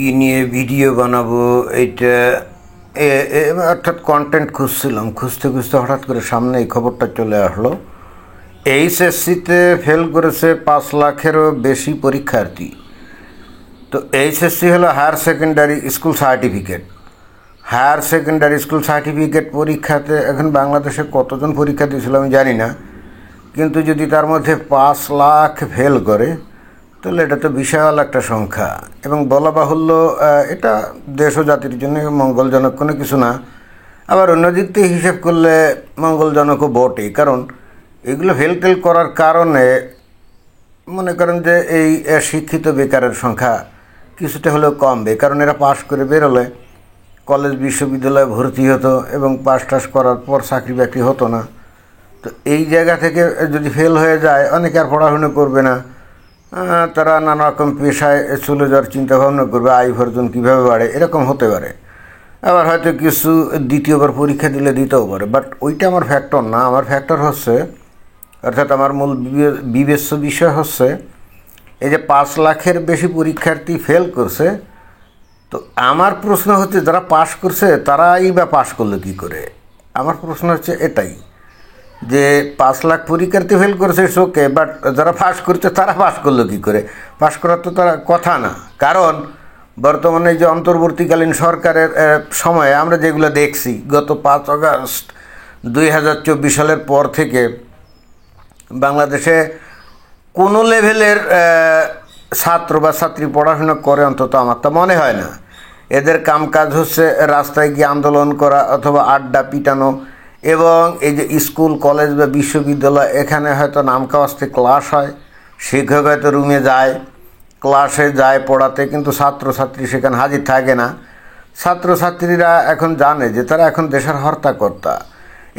কি নিয়ে ভিডিও বানাবো এইটা অর্থাৎ কন্টেন্ট খুঁজছিলাম, খুঁজতে খুঁজতে হঠাৎ করে সামনে এই খবরটা চলে আসলো। এইচএসসিতে ফেল করেছে 5 লাখেরও বেশি পরীক্ষার্থী। তো এইচএসসি হলো higher secondary school certificate. Higher secondary school certificate পরীক্ষাতে এখন বাংলাদেশে কতজন পরীক্ষা দিয়েছিল আমি জানি না, কিন্তু যদি তার মধ্যে 5 লাখ ফেল করে তাহলে এটা তো বিশাল একটা সংখ্যা, এবং বলা বাহুল্য এটা দেশ ও জাতির জন্য মঙ্গলজনক কোনো কিছু না। আবার অন্যদিক থেকে হিসেব করলে মঙ্গলজনকও বটেই, কারণ এগুলো ফেল টেল করার কারণে মনে করেন যে এই শিক্ষিত বেকারের সংখ্যা কিছুটা হলেও কমবে, কারণ এরা পাশ করে বেরোলে কলেজ বিশ্ববিদ্যালয়ে ভর্তি হতো এবং পাস টাস করার পর চাকরি বাকরি হতো না। তো এই জায়গা থেকে যদি ফেল হয়ে যায় অনেকে আর পড়াশোনা করবে না, তারা নানা রকম পেশায় চলে যাওয়ার চিন্তাভাবনা করবে, আয় উপার্জন কীভাবে বাড়ে এরকম হতে পারে। আবার হয়তো কিছু দ্বিতীয়বার পরীক্ষা দিলে দিতেও পারে, বাট ওইটা আমার ফ্যাক্টর না। আমার ফ্যাক্টর হচ্ছে, অর্থাৎ আমার মূল বিবেচ্য বিষয় হচ্ছে এই যে 5 লাখের বেশি পরীক্ষার্থী ফেল করছে। তো আমার প্রশ্ন হচ্ছে যারা পাশ করছে তারাই বা পাশ করলো কী করে? আমার প্রশ্ন হচ্ছে এটাই যে 5 লাখ পরীক্ষার্থী ফেল করেছে ওকে, বাট যারা পাস করছে তারা পাস করলো কী করে? পাস করার তো তারা কথা না, কারণ বর্তমানে যে অন্তর্বর্তীকালীন সরকারের সময়ে আমরা যেগুলো দেখছি গত 5 আগস্ট 2024 সালের পর থেকে বাংলাদেশে কোনো লেভেলের ছাত্র বা ছাত্রী পড়াশোনা করে অন্তত আমার তা মনে হয় না। এদের কামকাজ হচ্ছে রাস্তায় গিয়ে আন্দোলন করা অথবা আড্ডা পিটানো, এবং এই যে স্কুল কলেজ বা বিশ্ববিদ্যালয় এখানে হয়তো নামকাওয়াস্তে ক্লাস হয়, শিক্ষক হয়তো রুমে যায়, ক্লাসে যায় পড়াতে, কিন্তু ছাত্রছাত্রী সেখানে হাজির থাকে না। ছাত্রছাত্রীরা এখন জানে যে তারা এখন দেশের হর্তাকর্তা,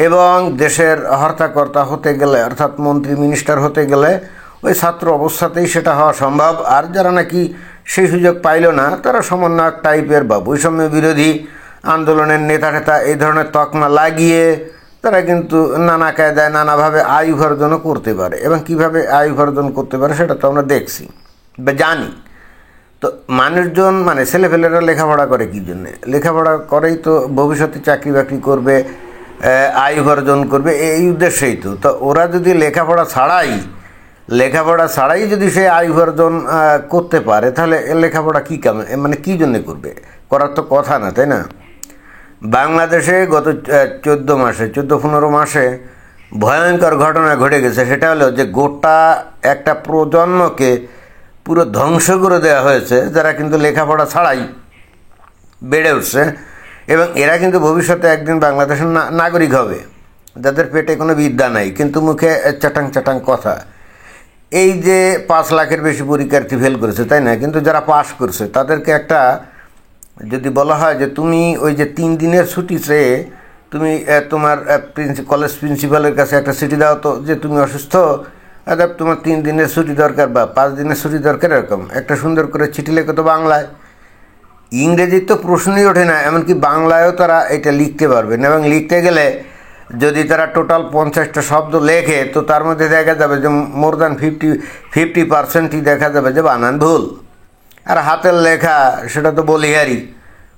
এবং দেশের হর্তাকর্তা হতে গেলে অর্থাৎ মন্ত্রী মিনিস্টার হতে গেলে ওই ছাত্র অবস্থাতেই সেটা হওয়া সম্ভব। আর যারা নাকি সেই সুযোগ পাইল না তারা সমন্বয়ক টাইপের বা বৈষম্য বিরোধী আন্দোলনের নেতা এই ধরনের তকমা লাগিয়ে তারা কিন্তু নানা কায়দায় নানাভাবে আয় উপার্জনও করতে পারে, এবং কিভাবে আয় উপার্জন করতে পারে সেটা তো আমরা দেখছি বা জানি। তো মানুষজন মানে ছেলেপেলেরা লেখাপড়া করে কী জন্যে? লেখাপড়া করেই তো ভবিষ্যতে চাকরি বাকরি করবে, আয় উপার্জন করবে, এই উদ্দেশ্যেই তো। তো ওরা যদি লেখাপড়া ছাড়াই যদি সে আয় উপার্জন করতে পারে তাহলে লেখাপড়া কী কামে মানে কী জন্যে করবে? করার তো কথা না, তাই না? বাংলাদেশে গত 14-15 মাসে ভয়ঙ্কর ঘটনা ঘটে গেছে। সেটা হলো যে গোটা একটা প্রজন্মকে পুরো ধ্বংস করে দেওয়া হয়েছে, যারা কিন্তু লেখাপড়া ছাড়াই বেড়ে উঠছে, এবং এরা কিন্তু ভবিষ্যতে একদিন বাংলাদেশের নাগরিক হবে, যাদের পেটে কোনো বিদ্যা নাই কিন্তু মুখে চাটাং চাটাং কথা। এই যে 5 লাখের বেশি পরীক্ষার্থী ফেল করেছে, তাই না? কিন্তু যারা পাশ করছে তাদেরকে একটা যদি বলা হয় যে তুমি ওই যে 3 দিনের ছুটি চেয়ে তুমি তোমার কলেজ প্রিন্সিপালের কাছে একটা চিঠি দাও তো যে তুমি অসুস্থ, তোমার 3 দিনের ছুটি দরকার বা 5 দিনের ছুটি দরকার, এরকম একটা সুন্দর করে চিঠি লেখো তো বাংলায়। ইংরেজির তো প্রশ্নই ওঠে না, এমনকি বাংলায়ও তারা এটা লিখতে পারবে না, এবং লিখতে গেলে যদি তারা টোটাল 50টা শব্দ লেখে তো তার মধ্যে দেখা যাবে যে মোর দ্যান 50% দেখা যাবে যে বানান ভুল। আর হাতের লেখা সেটা তো বলিহারি,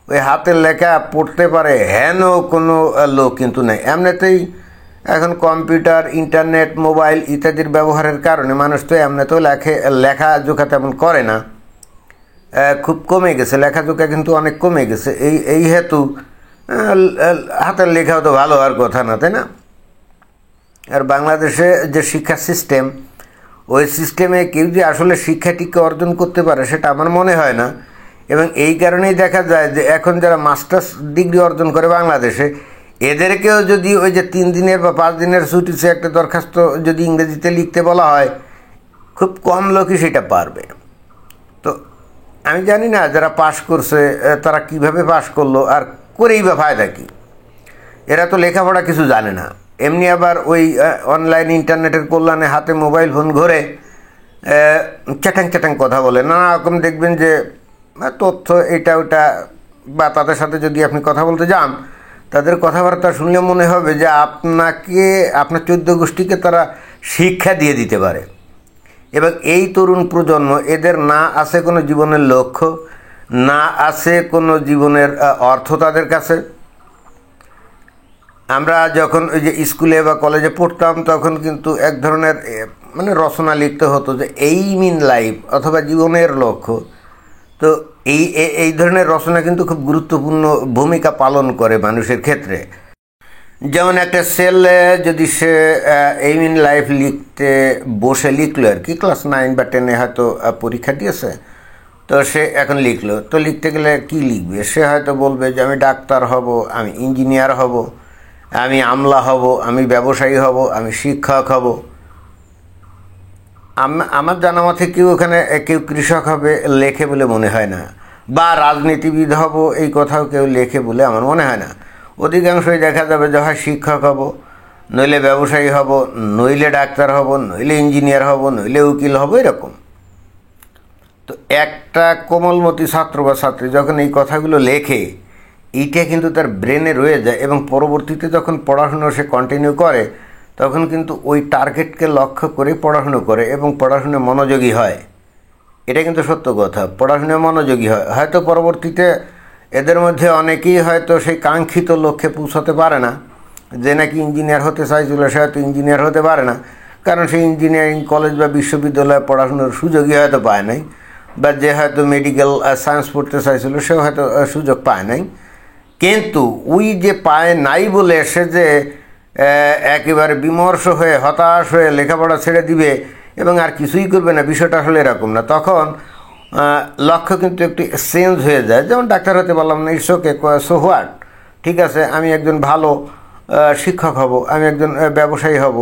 ওই হাতের লেখা পড়তে পারে হেন কোনো লোক কিন্তু নেই। এমনিতেই এখন কম্পিউটার, ইন্টারনেট, মোবাইল ইত্যাদির ব্যবহারের কারণে মানুষ তো এমনিতেও লেখাজোখা তেমন করে না, খুব কমে গেছে লেখাজোখা, কিন্তু অনেক কমে গেছে। এই হেতু হাতের লেখাও তো ভালো হওয়ার কথা না, তাই না? আর বাংলাদেশে যে শিক্ষা সিস্টেম, ওই সিস্টেমে কেউ যে আসলে শিক্ষাটিকে অর্জন করতে পারে সেটা আমার মনে হয় না, এবং এই কারণেই দেখা যায় যে এখন যারা মাস্টার্স ডিগ্রি অর্জন করে বাংলাদেশে, এদেরকেও যদি ওই যে 3 দিনের বা 5 দিনের ছুটিতে একটা দরখাস্ত যদি ইংরেজিতে লিখতে বলা হয়, খুব কম লোকই সেটা পারবে। তো আমি জানি না যারা পাশ করছে তারা কিভাবে পাশ করলো, আর করেই বা ফায়দা কী? এরা তো লেখাপড়া কিছু জানে না, এমনি আবার ওই অনলাইন ইন্টারনেটের কল্যাণে হাতে মোবাইল ফোন ঘরে চ্যাটাং কথা বলে, নানা রকম দেখবেন যে তথ্য এটা ওটা, বা তাদের সাথে যদি আপনি কথা বলতে যান তাদের কথাবার্তা শুনলে মনে হবে যে আপনার 14 গোষ্ঠীকে তারা শিক্ষা দিয়ে দিতে পারে। এবং এই তরুণ প্রজন্ম, এদের না আছে কোনো জীবনের লক্ষ্য, না আছে কোনো জীবনের অর্থ তাদের কাছে। আমরা যখন ওই যে স্কুলে বা কলেজে পড়তাম তখন কিন্তু এক ধরনের মানে রচনা লিখতে হতো যে এইম ইন লাইফ অথবা জীবনের লক্ষ্য। তো এই ধরনের রচনা কিন্তু খুব গুরুত্বপূর্ণ ভূমিকা পালন করে মানুষের ক্ষেত্রে। যেমন একটা ছেলে যদি সে এইম ইন লাইফ লিখতে বসে লিখলো আর কি, ক্লাস 9 বা 10 হয়তো পরীক্ষা দিয়েছে, তো সে এখন লিখলো, তো লিখতে গেলে কি লিখবে? সে হয়তো বলবে যে আমি ডাক্তার হব, আমি ইঞ্জিনিয়ার হব, আমি আমলা হব, আমি ব্যবসায়ী হব, আমি শিক্ষক হব। আমার জানা মতে কেউ কৃষক হবে লেখে বলে মনে হয় না, বা রাজনীতিবিদ হব এই কথাও কেউ লেখে বলে আমার মনে হয় না। অধিকাংশই দেখা যাবে যে হয় শিক্ষক হব, নইলে ব্যবসায়ী হব, নইলে ডাক্তার হব, নইলে ইঞ্জিনিয়ার হব, নইলে উকিল হব, এরকম। তো একটা কোমলমতি ছাত্র বা ছাত্রী যখন এই কথাগুলো লেখে, এইটা কিন্তু তার ব্রেনে রয়ে যায় এবং পরবর্তীতে যখন পড়াশুনো সে কন্টিনিউ করে তখন কিন্তু ওই টার্গেটকে লক্ষ্য করে পড়াশুনো করে এবং পড়াশুনো মনোযোগী হয়। এটা কিন্তু সত্য কথা, পড়াশুনো মনোযোগী হয়। হয়তো পরবর্তীতে এদের মধ্যে অনেকেই হয়তো সেই কাঙ্ক্ষিত লক্ষ্যে পৌঁছাতে পারে না। যে নাকি ইঞ্জিনিয়ার হতে চাইছিল সে হয়তো ইঞ্জিনিয়ার হতে পারে না, কারণ সে ইঞ্জিনিয়ারিং কলেজ বা বিশ্ববিদ্যালয়ে পড়াশুনোর সুযোগই হয়তো পায় নাই, বা যে হয়তো মেডিকেল সায়েন্স পড়তে চাইছিল সেও হয়তো সুযোগ পায় নাই। কিন্তু ওই যে পায় নাই বলে সে যে একেবারে বিমর্ষ হয়ে হতাশ হয়ে লেখাপড়া ছেড়ে দিবে এবং আর কিছুই করবে না, বিষয়টা আসলে এরকম না। তখন লক্ষ্য কিন্তু একটু চেঞ্জ হয়ে যায়। যেমন ডাক্তার হতে পারলাম না, ইটস ওকে, সো হোয়াট, ঠিক আছে, আমি একজন ভালো শিক্ষক হব, আমি একজন ব্যবসায়ী হব,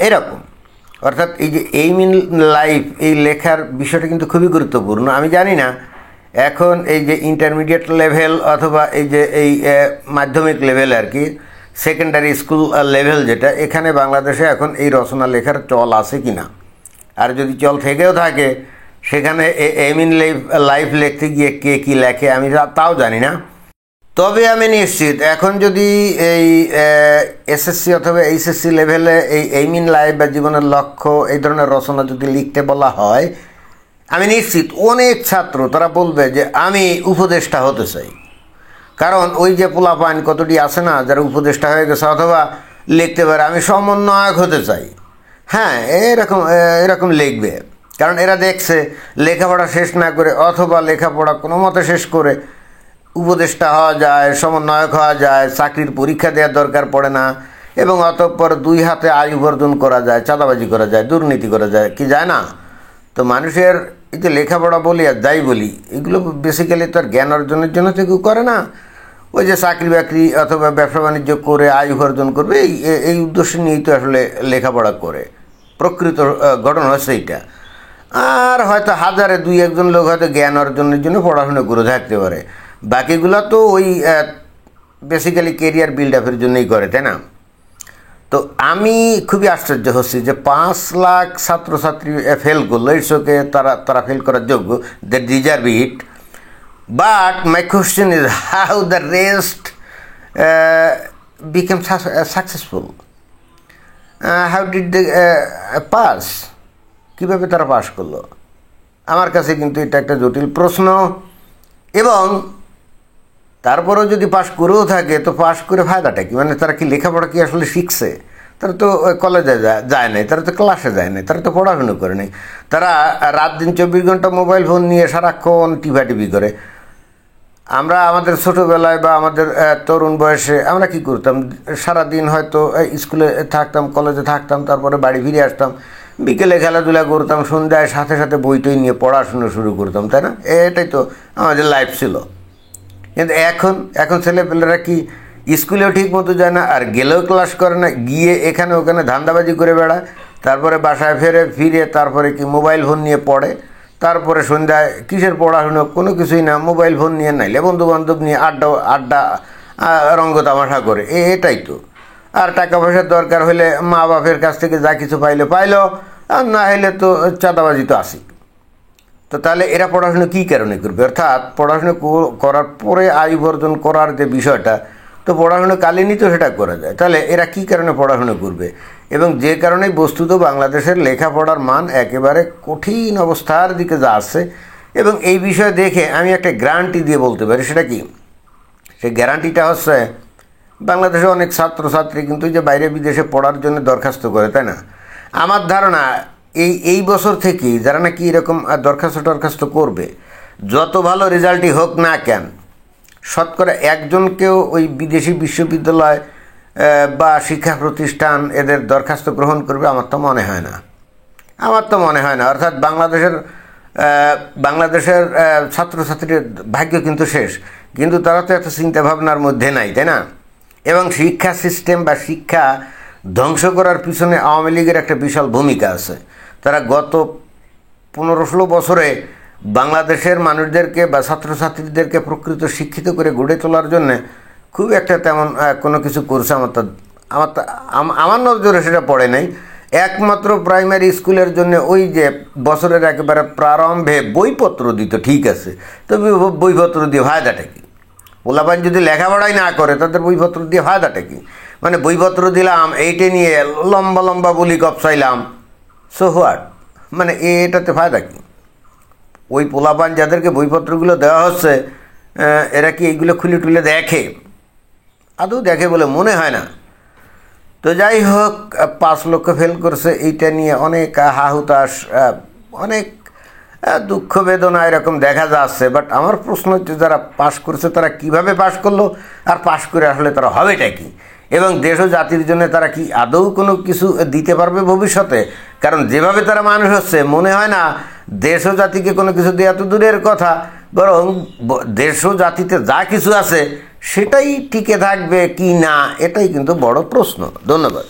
এরকম। অর্থাৎ এই যে এইম ইন লাইফ এই লেখার বিষয়টা কিন্তু খুবই গুরুত্বপূর্ণ। আমি জানি না এখন এই যে ইন্টারমিডিয়েট লেভেল অথবা এই যে এই মাধ্যমিক লেভেল আর কি, সেকেন্ডারি স্কুল লেভেল যেটা, এখানে বাংলাদেশে এখন এই রচনা লেখার চল আছে কি না, আর যদি চল থেকেও থাকে সেখানে এইম ইন লাইফ লিখতে গিয়ে কে কী লেখে আমি তাও জানি না। তবে আমি নিশ্চিত এখন যদি এই এসএসসি অথবা এইচএসসি লেভেলে এই এইম ইন লাইফ বা জীবনের লক্ষ্য এই ধরনের রচনা যদি লিখতে বলা হয়, আমি নিশ্চিত অনেক ছাত্র তারা বলবে যে আমি উপদেষ্টা হতে চাই। কারণ ওই যে পোলাপাইন কতটি আছে না যারা উপদেষ্টা হয়ে গেছে, অথবা লিখতে পারে আমি সমন্বয়ক হতে চাই। হ্যাঁ, এরকম লিখবে, কারণ এরা দেখছে লেখাপড়া শেষ না করে অথবা লেখাপড়া কোনো মতে শেষ করে উপদেষ্টা হওয়া যায়, সমন্বয়ক হওয়া যায়, চাকরির পরীক্ষা দেওয়ার দরকার পড়ে না, এবং অতঃপর 2 হাতে আয় উপার্জন করা যায়, চাঁদাবাজি করা যায়, দুর্নীতি করা যায়, কি যায় না? তো মানুষের এই যে লেখাপড়া বলি আর যাই বলি, এগুলো বেসিক্যালি তো আর জ্ঞান অর্জনের জন্য তো কেউ করে না। ওই যে চাকরি বাকরি অথবা ব্যবসা বাণিজ্য করে আয় উপার্জন করবে, এই উদ্দেশ্য নিয়েই তো আসলে লেখাপড়া করে। প্রকৃত ঘটনা হচ্ছে এইটা। আর হয়তো হাজারে 2-1 লোক হয়তো জ্ঞান অর্জনের জন্য পড়াশোনা করে থাকতে পারে, বাকিগুলো তো ওই বেসিক্যালি কেরিয়ার বিল্ড আপের জন্যই করে, তাই না? তো আমি খুবই আশ্চর্য হচ্ছি যে 5 লাখ ছাত্রছাত্রী ফেল করলো, ইটস ওকে, তারা ফেল করার যোগ্য, they deserve it. But my question is how the rest became successful, how did they pass, কীভাবে তারা পাস করলো? আমার কাছে কিন্তু এটা একটা জটিল প্রশ্ন। এবং তারপরেও যদি পাশ করেও থাকে তো পাশ করে ফায়দাটা কি? মানে তারা কি লেখাপড়া কি আসলে শিখছে? তারা তো কলেজে যায় নাই, তারা তো ক্লাসে যায় নাই, তারা তো পড়াশুনো করে নাই, তারা রাত দিন 24 ঘন্টা মোবাইল ফোন নিয়ে সারাক্ষণ টিভি করে। আমরা আমাদের ছোটোবেলায় বা আমাদের তরুণ বয়সে আমরা কি করতাম? সারাদিন হয়তো স্কুলে থাকতাম, কলেজে থাকতাম, তারপরে বাড়ি ফিরে আসতাম, বিকেলে খেলাধুলা করতাম, সন্ধ্যায় সাথে সাথে বই নিয়ে পড়াশুনো শুরু করতাম, তাই না? এটাই তো আমাদের লাইফ ছিল। কিন্তু এখন ছেলেপেলেরা কি স্কুলেও ঠিক মতো যায় না, আর গেলেও ক্লাস করে না, গিয়ে এখানে ওখানে ধান্দাবাজি করে বেড়ায়, তারপরে বাসায় ফিরে তারপরে কি মোবাইল ফোন নিয়ে পড়ে, তারপরে সন্ধ্যায় কিসের পড়াশুনো, কোনো কিছুই না, মোবাইল ফোন নিয়ে নাইলে বন্ধুবান্ধব নিয়ে আড্ডা রঙ্গ তামাশা করে, এটাই তো। আর টাকা পয়সার দরকার হলে মা বাপের কাছ থেকে যা কিছু পাইলো, আর না হলে তো চাঁদাবাজি তো আসি। তো তাহলে এরা পড়াশুনো কী কারণে করবে? অর্থাৎ পড়াশুনো করার পরে আয় উপার্জন করার যে বিষয়টা, তো পড়াশুনো কালীনই তো সেটা করা যায়। তাহলে এরা কী কারণে পড়াশুনো করবে? এবং যে কারণে বস্তুত বাংলাদেশের লেখাপড়ার মান একেবারে কঠিন অবস্থার দিকে যাচ্ছে, এবং এই বিষয়ে দেখে আমি একটা গ্যারান্টি দিয়ে বলতে পারি। সেটা কি? সেই গ্যারান্টিটা হচ্ছে, বাংলাদেশে অনেক ছাত্রছাত্রী কিন্তু যে বাইরে বিদেশে পড়ার জন্য দরখাস্ত করে, তাই না? আমার ধারণা এই বছর থেকেই যারা নাকি এরকম দরখাস্ত করবে, যত ভালো রেজাল্টই হোক না কেন, শতকরা একজনকেও ওই বিদেশি বিশ্ববিদ্যালয় বা শিক্ষা প্রতিষ্ঠান এদের দরখাস্ত গ্রহণ করবে আমার তো মনে হয় না। অর্থাৎ বাংলাদেশের ছাত্রছাত্রীর ভাগ্য কিন্তু শেষ, কিন্তু তারা তো এত চিন্তাভাবনার মধ্যে নাই, তাই না? এবং শিক্ষা সিস্টেম বা শিক্ষা ধ্বংস করার পিছনে আওয়ামী লীগের একটা বিশাল ভূমিকা আছে। তারা গত 15-16 বছরে বাংলাদেশের মানুষদেরকে বা ছাত্রছাত্রীদেরকে প্রকৃত শিক্ষিত করে গড়ে তোলার জন্য খুব একটা তেমন কোনো কিছু করছে আমার নজরে সেটা পড়ে নাই। একমাত্র প্রাইমারি স্কুলের জন্য ওই যে বছরের একেবারে প্রারম্ভে বইপত্র দিত, ঠিক আছে, তবে বইপত্র দিয়ে ফায়দাটা কি? পোলাপান যদি লেখাপড়াই না করে তাদের বইপত্র দিয়ে ফায়দাটা কি? মানে বইপত্র দিলাম, এইটে নিয়ে লম্বা বলি গপসাইলাম, সো হোয়াট? মানে এটাতে ফায়দা কি? ওই পোলাপান যাদেরকে বইপত্রগুলো দেওয়া হচ্ছে এরা কি এইগুলো খুলে টুলে দেখে? আদৌ দেখে বলে মনে হয় না। তো যাই হোক, 5 লক্ষ ফেল করছে, এইটা নিয়ে অনেক হাহুতাশ, অনেক দুঃখ বেদনা এরকম দেখা যাচ্ছে। বাট আমার প্রশ্ন হচ্ছে, যারা পাশ করছে তারা কিভাবে পাশ করলো, আর পাশ করে আসলে তারা হবেটা কি, এবং দেশ ও জাতির জন্য তারা কি আদৌ কোনো কিছু দিতে পারবে ভবিষ্যতে? কারণ যেভাবে তারা মানুষ হচ্ছে, মনে হয় না দেশ ও জাতিকে কোনো কিছু দেওয়া তো দূরের কথা, বরং দেশ ও জাতিতে যা কিছু আছে সেটাই টিকে থাকবে কি না, এটাই কিন্তু বড় প্রশ্ন। ধন্যবাদ।